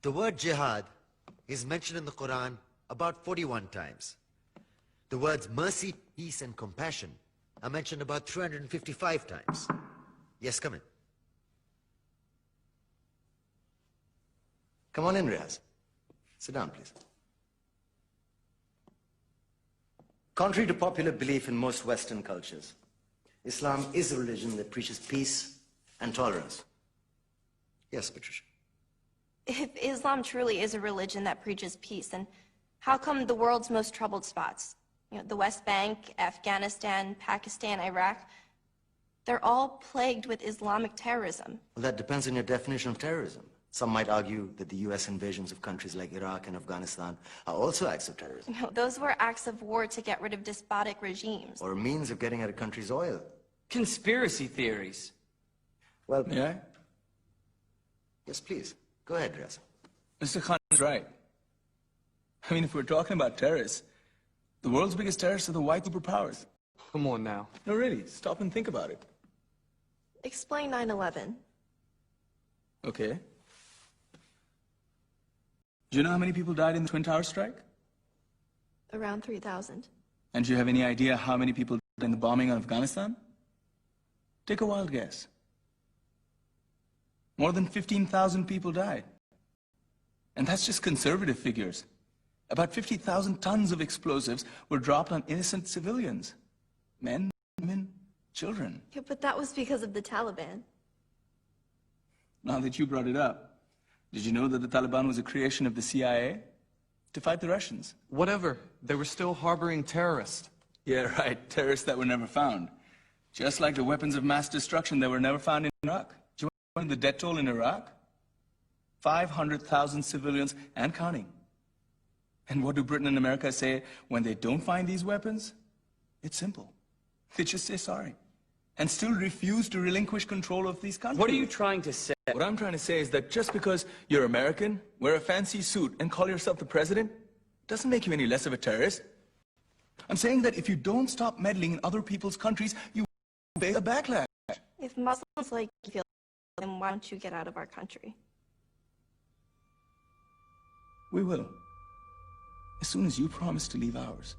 The word jihad is mentioned in the Quran about 41 times. The words mercy, peace, and compassion are mentioned about 355 times. Yes, come in. Come on in, Riaz. Sit down, please. Contrary to popular belief in most Western cultures, Islam is a religion that preaches peace and tolerance. Yes, Patricia. If Islam truly is a religion that preaches peace, then how come the world's most troubled spots, the West Bank, Afghanistan, Pakistan, Iraq, they're all plagued with Islamic terrorism? Well, that depends on your definition of terrorism. Some might argue that the U.S. invasions of countries like Iraq and Afghanistan are also acts of terrorism. No, those were acts of war to get rid of despotic regimes. Or a means of getting at a country's oil. Conspiracy theories. Well, May I? Yes, please. Go ahead, Riaz. Mr. Khan is right. I mean, if we're talking about terrorists, the world's biggest terrorists are the white superpowers. Come on now. No, really, stop and think about it. Explain 9/11. Okay. Do you know how many people died in the Twin Towers strike? Around 3,000. And do you have any idea how many people died in the bombing of Afghanistan? Take a wild guess. More than 15,000 people died. And that's just conservative figures. About 50,000 tons of explosives were dropped on innocent civilians. Men, women, children. Yeah, but that was because of the Taliban. Now that you brought it up, did you know that the Taliban was a creation of the CIA to fight the Russians? Whatever. They were still harboring terrorists. Yeah, right. Terrorists that were never found. Just like the weapons of mass destruction that were never found in Iraq. Do you know the death toll in Iraq? 500,000 civilians and counting. And what do Britain and America say when they don't find these weapons? It's simple. They just say sorry. And still refuse to relinquish control of these countries. What are you trying to say? What I'm trying to say is that just because you're American, wear a fancy suit, and call yourself the president, doesn't make you any less of a terrorist. I'm saying that if you don't stop meddling in other people's countries, you face a backlash. If Muslims like you feel, then why don't you get out of our country? We will. As soon as you promise to leave ours.